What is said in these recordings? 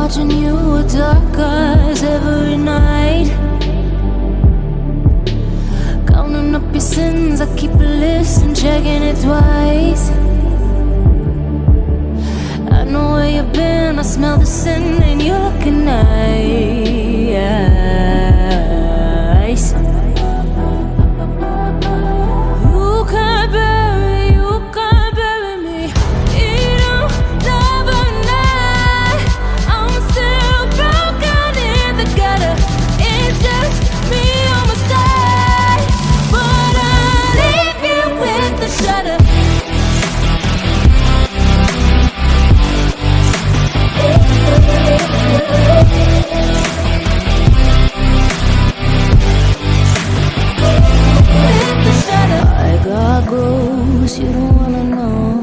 watching you with dark eyes every night, counting up your sins. I keep a list and checking it twice. I know where you've been, I smell the sin, and you're looking nice. You can't bury me. You don't love or not. I'm still broken in the gutter. It's just me on my side, but I'll leave you with the shudder. I got goals you don't wanna know.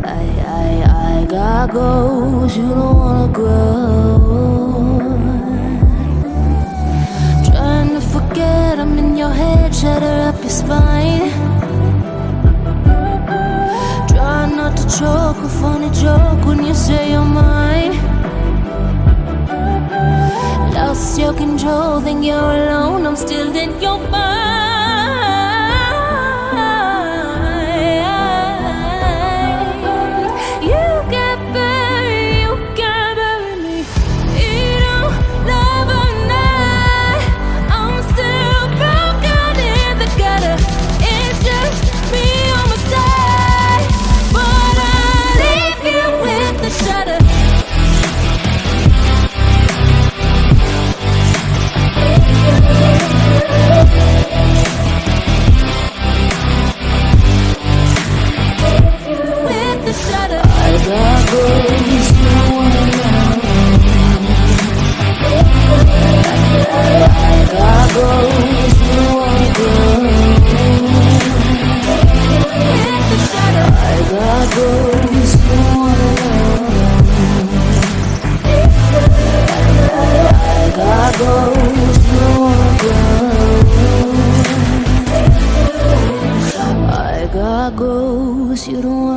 I got goals you don't wanna grow. Trying to forget I'm in your head, shatter up your spine. Try not to choke, a funny joke when you say you're mine. Lost your control, think you're alone, I'm still in your mind. You can't bury me. You don't love or not. I'm still broken in the gutter. It's just me on my side, but I'll leave you with the shudder. I got goals you don't wanna know. I got goals you don't wanna grow. I got goals you don't wanna know. I got goals you don't wanna grow. I got goals you don't wanna